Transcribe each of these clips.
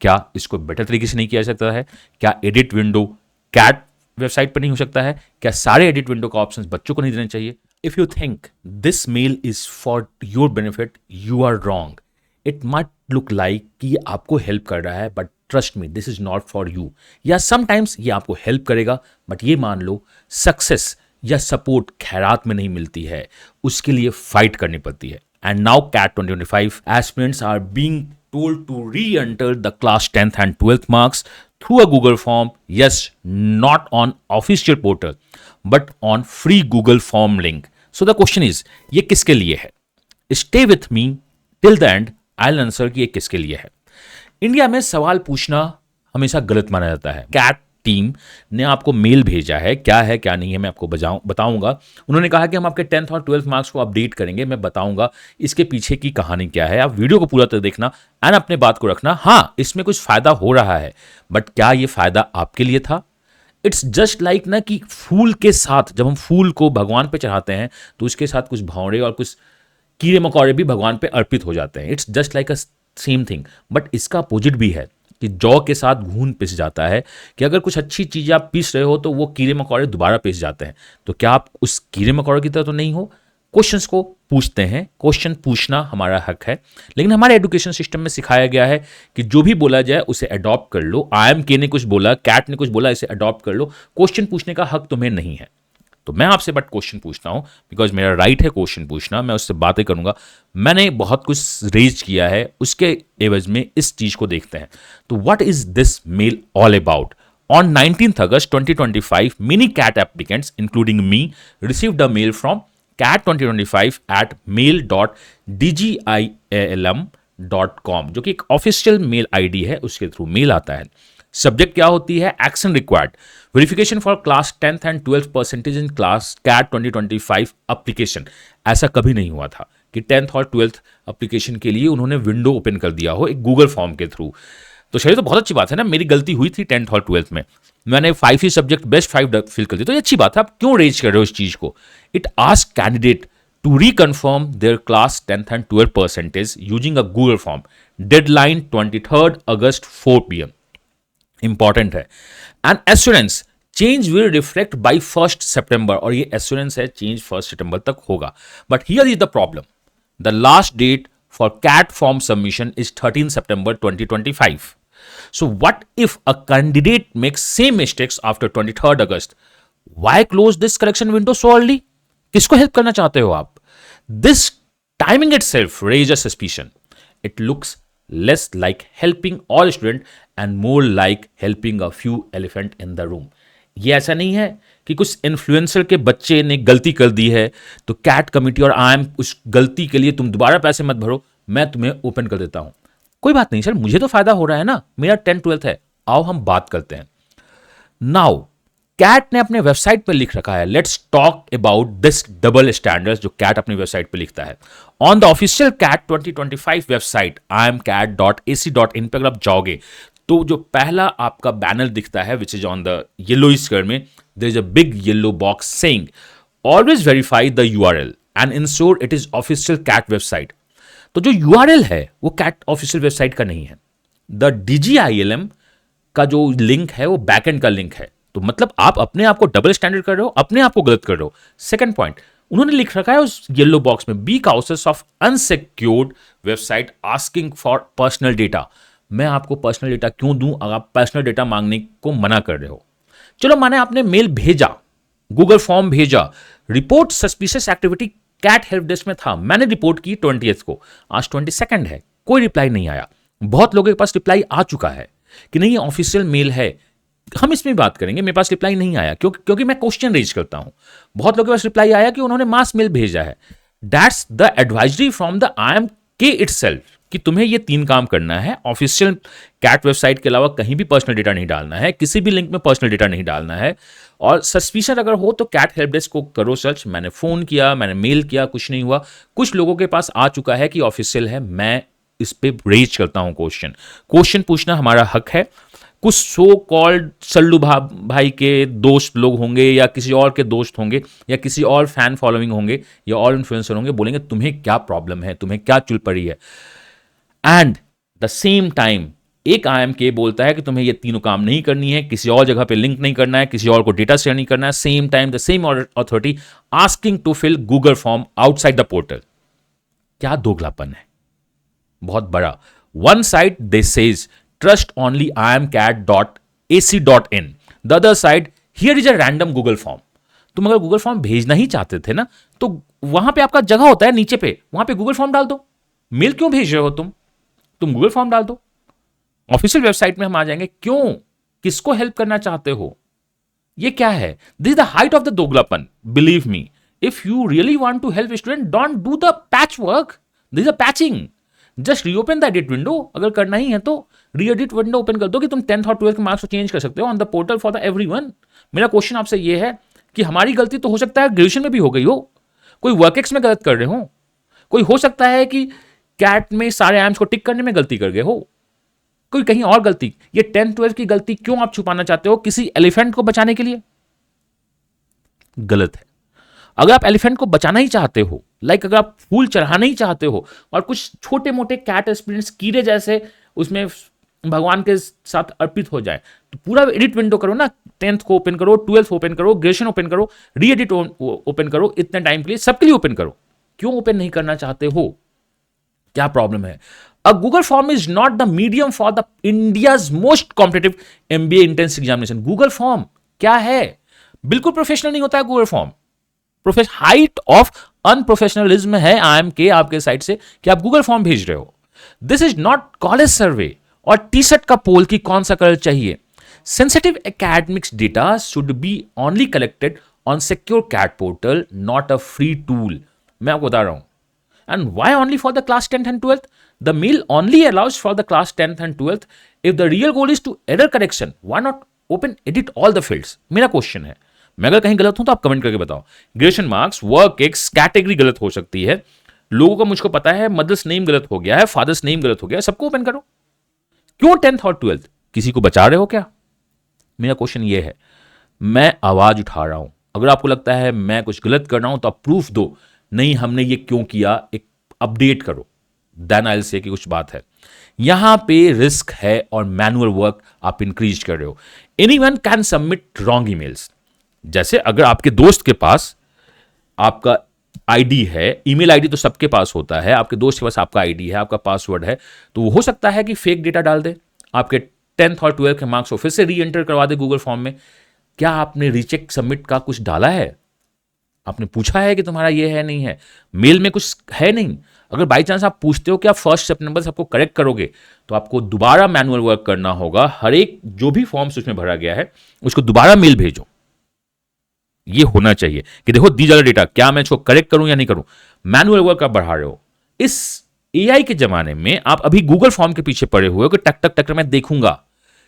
क्या इसको बेटर तरीके से नहीं किया जा सकता है? क्या एडिट विंडो कैट वेबसाइट पर नहीं हो सकता है? क्या सारे एडिट विंडो का ऑप्शंस बच्चों को नहीं देने चाहिए? If you think this mail is for your benefit, you are wrong. It might look like कि ये आपको हेल्प कर रहा है, but trust me, this is not for you. या समटाइम्स ये आपको हेल्प करेगा, बट ये मान लो सक्सेस या सपोर्ट खैरात में नहीं मिलती है, उसके लिए फाइट करनी पड़ती है. And now CAT 2025 aspirants are being told to re-enter the class 10th and 12th marks through a Google form. Yes, not on official portal, but on free Google form link. So the question is, ये किसके लिए है? Stay with me till the end. I'll answer कि ये किसके लिए है. India में सवाल पूछना हमेशा गलत माना जाता है. CAT टीम ने आपको मेल भेजा है, क्या है क्या नहीं है मैं आपको बताऊंगा. उन्होंने कहा कि हम आपके 10th और 12th मार्क्स को अपडेट करेंगे. मैं बताऊंगा इसके पीछे की कहानी क्या है. आप वीडियो को पूरा तरह देखना एंड अपने बात को रखना. हाँ, इसमें कुछ फायदा हो रहा है, बट क्या ये फायदा आपके लिए था? इट्स जस्ट लाइक ना कि फूल के साथ, जब हम फूल को भगवान पे चढ़ाते हैं तो उसके साथ कुछ भौरे और कुछ कीड़े मकोड़े भी भगवान पे अर्पित हो जाते हैं. It's just like a same thing. But इसका अपोजिट भी है कि जौ के साथ घून पिस जाता है, कि अगर कुछ अच्छी चीज़ आप पीस रहे हो तो वो कीड़े मकोड़े दोबारा पिस जाते हैं. तो क्या आप उस कीड़े मकोड़े की तरह तो नहीं हो? क्वेश्चंस को पूछते हैं. क्वेश्चन पूछना हमारा हक है, लेकिन हमारे एजुकेशन सिस्टम में सिखाया गया है कि जो भी बोला जाए उसे अडॉप्ट कर लो. IMK ने कुछ बोला, CAT ने कुछ बोला, इसे अडॉप्ट कर लो. क्वेश्चन पूछने का हक तुम्हें नहीं है. तो मैं आपसे बट क्वेश्चन पूछता हूं, बिकॉज मेरा राइट है क्वेश्चन पूछना. मैं उससे बातें करूंगा. मैंने बहुत कुछ रेज किया है, उसके एवज में इस चीज को देखते हैं. तो what is this mail all about? On 19th August 2025, many CAT applicants, including me, received a mail from CAT 2025 at mail.dgilm.com, जो कि एक ऑफिशियल मेल आईडी है, उसके थ्रू मेल आता है. सब्जेक्ट क्या होती है? Action required, verification for class 10th and 12th percentage in class CAT 2025 application. ऐसा कभी नहीं हुआ था कि 10th और 12th एप्लीकेशन के लिए उन्होंने विंडो ओपन कर दिया हो एक गूगल फॉर्म के थ्रू. तो शायद तो बहुत अच्छी बात है ना. मेरी गलती हुई थी 10th और 12th में, मैंने 5 ही सब्जेक्ट बेस्ट 5 फिल कर दिए, तो ये अच्छी बात है. आप क्यों रेज कर रहे हो इस चीज को? It ask candidate to reconfirm their class 10th and 12th percentage using a Google form. Deadline 23rd August 4 PM. Important है. And assurance change will reflect by 1st September, और ये एश्योरेंस है चेंज 1st September तक होगा. But here is the problem. The last date for CAT form submission is 13 September 2025. So what if a candidate makes same mistakes after 23rd August? Why close this correction window so early? किसको help करना चाहते हो आप? This timing itself raise a suspicion. It looks less like helping all students and more like helping a few elephant in the room. ये ऐसा नहीं है कि कुछ इन्फ्लुएंसर के बच्चे ने गलती कर दी है तो CAT कमिटी और IIM उस गलती के लिए तुम दोबारा पैसे मत भरो, मैं तुम्हें ओपन कर देता हूं. कोई बात नहीं सर, मुझे तो फायदा हो रहा है ना, मेरा 10th 12th है. आओ हम बात करते हैं. नाउ CAT ने अपने वेबसाइट पर लिख रखा है, let's talk about this double standards, जो CAT अपनी वेबसाइट पर लिखता है. On the official CAT 2025 website imcat.ac.in पे अगर आप जाओगे तो जो पहला आपका बैनर दिखता है which is on the yellow square में, there is a big yellow box saying always verify the URL and ensure it is official CAT website. तो जो URL है वो CAT ऑफिशियल वेबसाइट का नहीं है. द DGILM का जो लिंक है वो बैकएंड का लिंक है. तो मतलब आप अपने आप को डबल स्टैंडर्ड कर रहे हो, अपने आप को गलत कर रहे हो. सेकंड पॉइंट, उन्होंने लिख रखा है उस येलो बॉक्स में, because of unsecured website asking for personal data. मैं आपको पर्सनल डेटा क्यों दूं अगर आप पर्सनल डेटा मांगने को मना कर रहे हो? चलो माने आपने मेल भेजा, गूगल फॉर्म भेजा, report suspicious activity CAT help desk में था, मैंने रिपोर्ट की 20th को, आज 22nd है, कोई रिप्लाई नहीं आया. बहुत लोगों के पास रिप्लाई आ चुका है कि नहीं ये ऑफिशियल मेल है, हम इसमें बात करेंगे. मेरे पास रिप्लाई नहीं आया क्योंकि मैं क्वेश्चन रेज करता हूं. बहुत लोगों के पास रिप्लाई आया कि उन्होंने मास मेल भेजा है. That's the advisory from the IIMK itself कि तुम्हें ये 3 काम करना है. ऑफिशियल CAT वेबसाइट के अलावा कहीं भी पर्सनल डेटा नहीं डालना है, किसी भी लिंक में पर्सनल डेटा नहीं डालना है, और सस्पिशन अगर हो तो CAT हेल्प डेस्क को करो सर्च. मैंने फोन किया, मैंने मेल किया, कुछ नहीं हुआ. कुछ लोगों के पास आ चुका है कि ऑफिशियल है, मैं इस पे रेज करता हूं क्वेश्चन पूछना हमारा हक है. कुछ सो कॉल्ड सल्लू भाई के दोस्त लोग होंगे या किसी और के दोस्त होंगे या किसी और फैन फॉलोइंग होंगे या और इन्फ्लुएंसर होंगे, बोलेंगे तुम्हें क्या प्रॉब्लम है, तुम्हें क्या चुल पड़ी है. एंड द सेम टाइम एक IMK बोलता है कि तुम्हें ये तीनों काम नहीं करनी है, किसी और जगह पे लिंक नहीं करना है, किसी और को डेटा शेयर नहीं करना है, same time the same authority asking to fill Google form outside the portal. क्या दोगलापन है, बहुत बड़ा। One side they says trust only imcat.ac.in, the other side here is a random Google form. तुम अगर गूगल फॉर्म भेजना ही चाहते थे ना, तो वहां पे आपका जगह होता है नीचे पे, वहां पे गूगल फॉर्म डाल दो। मेल क्यों भेज रहे हो तुम गूगल फॉर्म डाल दो। ऑफिशियल वेबसाइट में हम आ जाएंगे। क्यों, किसको हेल्प करना चाहते हो, ये क्या है? This is the height of the दोगलापन। Believe me, if you really want to help student, don't do the patch work, this is a patching. Just reopen the edit window. अगर करना ही है तो री एडिट विंडो ओपन कर दो कि तुम 10th और 12th के मार्क्स को चेंज कर सकते हो on the portal for the everyone. मेरा क्वेश्चन आपसे ये है कि हमारी गलती तो हो सकता है ग्रेजुएशन में भी हो गई हो, कोई वर्कएक्स में गलत कर रहे हो, कोई हो सकता है कि कैट में सारे एम्स को टिक करने में गलती कर गए हो, कोई कहीं और गलती। ये 10th 12th की गलती क्यों आप छुपाना चाहते हो किसी एलिफेंट को बचाने के लिए? गलत है। अगर आप एलिफेंट को बचाना ही चाहते हो, लाइक अगर आप फूल चढ़ाना ही चाहते हो और कुछ छोटे मोटे कैट एस्पिरेंट्स कीड़े जैसे उसमें भगवान के साथ अर्पित हो जाए, तो पूरा एडिट विंडो करो ना। 10th को ओपन करो, 12th ओपन करो, ग्रेजुएशन ओपन करो, री एडिट ओपन करो, इतने टाइम के लिए सबके लिए ओपन करो। क्यों ओपन नहीं करना चाहते हो? क्या प्रॉब्लम है? A Google form is not the medium for the India's most competitive MBA entrance examination. Google form क्या है? बिल्कुल प्रोफेशनल नहीं होता है Google form. Height of unprofessionalism है IMK आपके साइड से कि आप गूगल फॉर्म भेज रहे हो। This is not college survey और टी-शर्ट का पोल की कौन सा कलर चाहिए। Sensitive academics data should be only collected on secure CAT portal, not a free tool. मैं आपको बता रहा हूं। And why only for the class 10th and 12th? The mail only allows for the class 10th and 12th. If the real goal is to error correction, why not open edit all the fields? मेरा question है। मैं अगर कहीं गलत हूं तो आप comment करके बताओ। Graduation marks, work ex, category गलत हो सकती है, लोगों को मुझको पता है, मदर्स नेम गलत हो गया है, फादर्स नेम गलत हो गया है, सबको ओपन करो। क्यों 10th और 12th? किसी को बचा रहे हो क्या? मेरा क्वेश्चन ये है। मैं आवाज उठा रहा हूं। अगर आपको लगता है मैं कुछ गलत कर रहा हूं तो आप प्रूफ दो, नहीं हमने ये क्यों किया, एक अपडेट करो, देन आई विल से कि कुछ बात है। यहां पे रिस्क है और मैनुअल वर्क आप इंक्रीज कर रहे हो। Anyone can submit wrong emails. जैसे अगर आपके दोस्त के पास आपका आईडी है, ईमेल आईडी तो सबके पास होता है, आपके दोस्त के पास आपका आईडी है, आपका पासवर्ड है, तो हो सकता है कि फेक डेटा डाल दे, आपके 10th और 12th के मार्क्स को फिर से री एंटर करवा दे गूगल फॉर्म में। क्या आपने रीचेक सबमिट का कुछ डाला है? आपने पूछा है कि तुम्हारा ये है नहीं है? मेल में कुछ है नहीं। अगर बाई चांस आप पूछते हो कि आप 1 सितंबर से आपको करेक्ट करोगे, तो आपको दोबारा मैनुअल वर्क करना होगा। हर एक जो भी फॉर्म्स उसमें भरा गया है उसको दोबारा मेल भेजो। ये होना चाहिए कि देखो दी जा डेटा, क्या मैं इसको करेक्ट करूं या नहीं करूं। मैनुअल वर्क आप बढ़ा रहे हो। इस AI के जमाने में आप अभी गूगल फॉर्म के पीछे पड़े हुए हो कि टक टक टक मैं देखूंगा।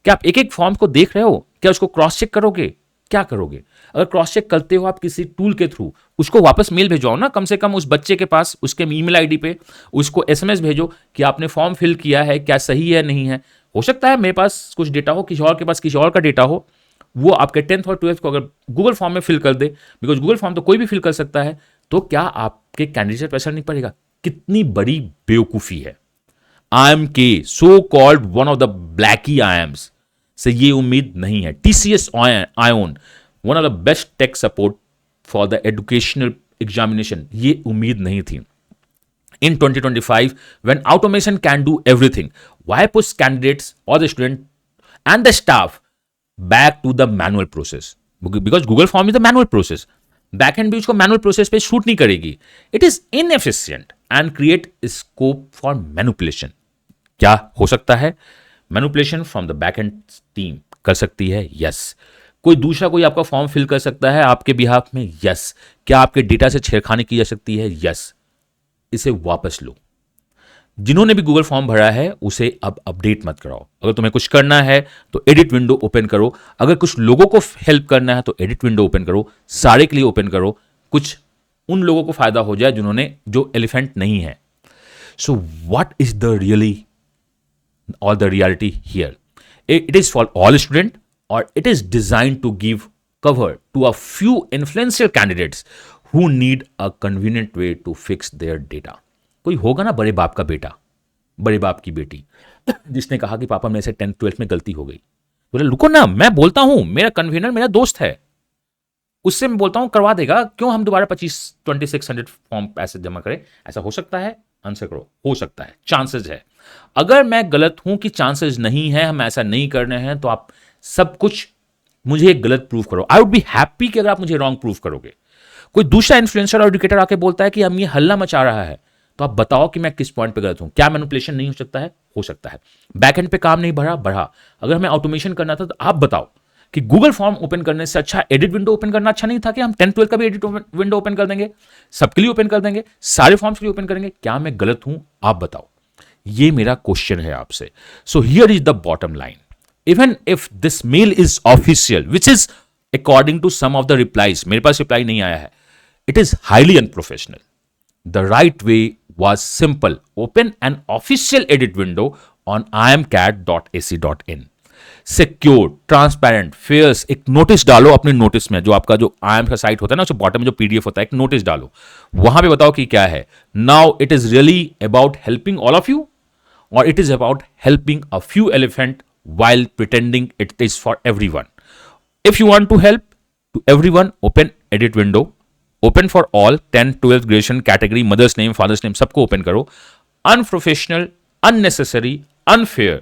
क्या आप एक एक फॉर्म को देख रहे हो? क्या उसको क्रॉस चेक करोगे? क्या करोगे? अगर क्रॉस चेक करते हो आप किसी टूल के थ्रू, उसको वापस मेल भेजवाओ ना, कम से कम उस बच्चे के पास उसके ईमेल आईडी पे उसको SMS भेजो कि आपने फॉर्म फिल किया है, क्या सही है नहीं है। हो सकता है मेरे पास कुछ डेटा हो, किसी और के पास किसी और का डेटा हो, वो आपके 10th और 12th को अगर गूगल फॉर्म में फिल कर दे, बिकॉज गूगल फॉर्म तो कोई भी फिल कर सकता है, तो क्या आपके कैंडिडेट पर असर नहीं पड़ेगा? कितनी बड़ी बेवकूफी है। IMK so called one of the ब्लैकी IIMs से ये उम्मीद नहीं है। TCS Ion one of the best tech support for the educational examination, ये उम्मीद नहीं थी। In 2025, when automation can do everything, why push candidates or the student and the staff back to the manual process? Because Google Form is the manual process. Backend भी उसको manual process पे shoot नहीं करेगी. It is inefficient and create scope for manipulation. क्या हो सकता है? Manipulation from the backend team कर सकती है, yes. कोई दूसरा कोई आपका फॉर्म फिल कर सकता है आपके बिहाफ में, yes. क्या आपके डेटा से छेड़खानी की जा सकती है, yes. इसे वापस लो। जिन्होंने भी गूगल फॉर्म भरा है उसे अब अपडेट मत कराओ। अगर तुम्हें कुछ करना है तो एडिट विंडो ओपन करो। अगर कुछ लोगों को हेल्प करना है तो एडिट विंडो ओपन करो, सारे के लिए ओपन करो, कुछ उन लोगों को फायदा हो जाए जिन्होंने जो एलिफेंट नहीं है। So what is the really और the reality here? It is for all student और it is design to give cover to a few influential candidates who need a convenient way to fix their data. कोई होगा ना बड़े बाप का बेटा, बड़े बाप की बेटी, जिसने कहा कि पापा मेरे से 10th 12th में गलती हो गई। बोले रुको ना, मैं बोलता हूं, मेरा कन्वीनर मेरा दोस्त है, उससे मैं बोलता हूं करवा देगा, क्यों हम दोबारा 2600 फॉर्म पैसे जमा करें? ऐसा हो सकता है? आंसर करो। हो सकता है, चांसेस है। अगर मैं गलत हूं कि चांसेस नहीं है, हम ऐसा नहीं करने हैं, तो आप सब कुछ मुझे गलत प्रूव करो। आई वुड बी हैप्पी कि अगर आप मुझे रॉन्ग प्रूव करोगे। कोई दूसरा इन्फ्लुएंसर और एजुकेटर आके बोलता है कि हम ये हल्ला मचा रहा है, तो आप बताओ कि मैं किस पॉइंट पे गलत हूं। क्या मैनिपुलेशन नहीं हो सकता है? हो सकता है। बैक एंड पे काम नहीं बढ़ा। अगर हमें ऑटोमेशन करना था तो आप बताओ कि गूगल फॉर्म ओपन करने से अच्छा एडिट विंडो ओपन करना अच्छा नहीं था कि हम 10th 12th का भी एडिट विंडो ओपन कर देंगे, सबके लिए ओपन कर देंगे, सारे फॉर्म्स के लिए ओपन करेंगे? क्या मैं गलत हूं? आप बताओ। ये मेरा क्वेश्चन है आपसे। So here is the bottom line. Even if this mail is official, which is according to some of the replies, मेरे पास रिप्लाई नहीं आया है, it is highly unprofessional. The right way was simple. Open an official edit window on imcat.ac.in. Secure, transparent, fairs, एक notice डालो अपने notice में, जो आपका जो आई का साइट होता है ना, उसके बॉटम में जो पीडीएफ होता है, एक नोटिस डालो, वहां पे बताओ कि क्या है। Now it is really about helping all of you, और it is about helping a few elephant while pretending it is for everyone. If you want to help to everyone, open edit window, open for all 10th 12th graduation category, mother's name, father's name, सबको open करो। Unprofessional, unnecessary, unfair,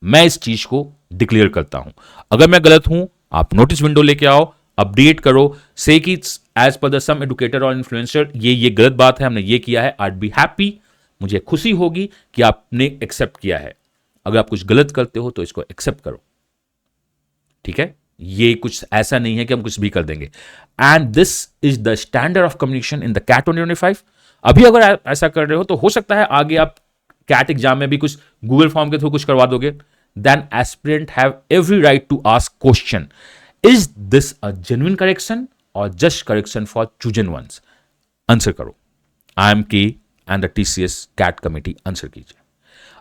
मैं इस चीज को declare करता हूं। अगर मैं गलत हूं, आप नोटिस विंडो लेके आओ, अपडेट करो, से कि as per the some educator और इन्फ्लुएंसर ये गलत बात है, हमने ये किया है, आई बी हैप्पी, मुझे खुशी होगी कि आपने एक्सेप्ट किया है। अगर आप कुछ गलत करते हो तो इसको एक्सेप्ट करो, ठीक है? ये कुछ ऐसा नहीं है कि हम कुछ भी कर देंगे। And this is the standard of communication in the CAT 2025। अभी अगर आप ऐसा कर रहे हो तो हो सकता है आगे आप कैट एग्जाम में भी कुछ गूगल फॉर्म के थ्रू कुछ करवा दोगे। Then aspirant have every right to ask question, is this a genuine correction और just correction for chosen ones? Answer करो। IMK and the TCS CAT committee answer कीजिए।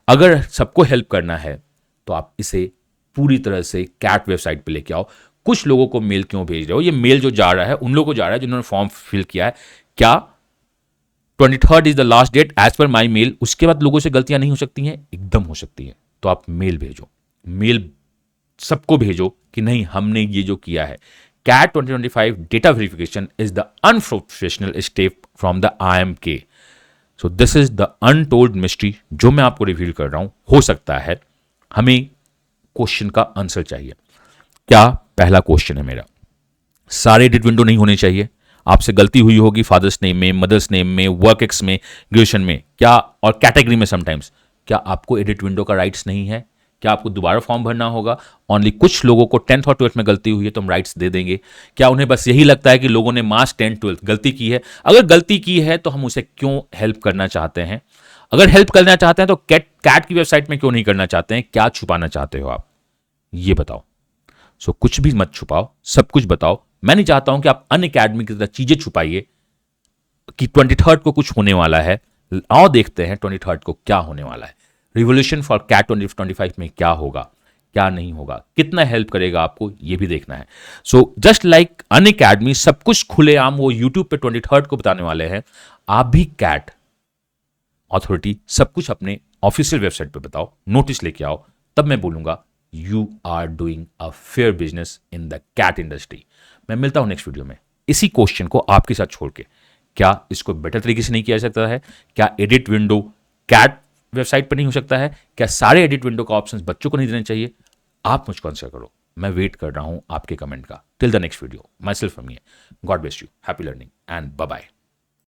अगर सबको हेल्प करना है तो आप इसे पूरी तरह से कैट वेबसाइट पे लेके आओ। कुछ लोगों को मेल क्यों भेज रहे हो? ये मेल जो जा रहा है उन लोगों को जा रहा है जिन्होंने फॉर्म फिल किया है। क्या 23rd is the last date as per my mail? उसके बाद लोगों से गलतियां नहीं हो सकती हैं? एकदम हो सकती हैं। तो आप मेल भेजो, मेल सबको भेजो कि नहीं, हमने ये जो किया है। CAT 2025 data verification is the unprofessional step from the IMK। So this is the untold mystery जो मैं आपको रिवील कर रहा हूं। हो सकता है हमें क्वेश्चन का आंसर चाहिए। क्या पहला क्वेश्चन है मेरा, सारे एडिट विंडो नहीं होने चाहिए। आपसे गलती हुई होगी फादर्स नेम में, मदर्स नेम में, वर्क एक्स में, ग्रेजुएशन में, क्या और कैटेगरी में समटाइम्स, क्या आपको एडिट विंडो का राइट्स नहीं है? क्या आपको दोबारा फॉर्म भरना होगा? ओनली कुछ लोगों को 10th और 12th में गलती हुई है तो हम राइट्स दे देंगे। क्या उन्हें बस यही लगता है कि लोगों ने मास 10th 12th गलती की है? अगर गलती की है तो हम उसे क्यों हेल्प करना चाहते हैं? अगर हेल्प करना चाहते हैं तो कैट की वेबसाइट में क्यों नहीं करना चाहते हैं? क्या छुपाना चाहते हो आप? ये बताओ। सो कुछ भी मत छुपाओ, सब कुछ बताओ। मैं नहीं चाहता हूं कि आप अनअकैडमी की तरह चीजें छुपाइए कि 23rd को कुछ होने वाला है। आओ देखते हैं 23rd को क्या होने वाला है। रिवोल्यूशन फॉर कैट 2025 में क्या होगा, क्या नहीं होगा, कितना हेल्प करेगा आपको, ये भी देखना है। सो जस्ट लाइक अनअकैडमी सब कुछ खुलेआम वो यूट्यूब पे 23rd को बताने वाले हैं, आप भी कैट अथॉरिटी सब कुछ अपने ऑफिशियल वेबसाइट पे बताओ, नोटिस लेके आओ, तब मैं बोलूंगा you are doing a fair business in the CAT industry. मैं मिलता हूं नेक्स्ट वीडियो में इसी क्वेश्चन को आपके साथ छोड़ के। क्या इसको बेटर तरीके से नहीं किया जा सकता है? क्या एडिट विंडो कैट वेबसाइट पर नहीं हो सकता है? क्या सारे एडिट विंडो का ऑप्शंस बच्चों को नहीं देने चाहिए? आप मुझको आंसर करो, मैं वेट कर रहा हूं आपके कमेंट का। Till the next video, myself from here, God bless you, happy learning and bye bye.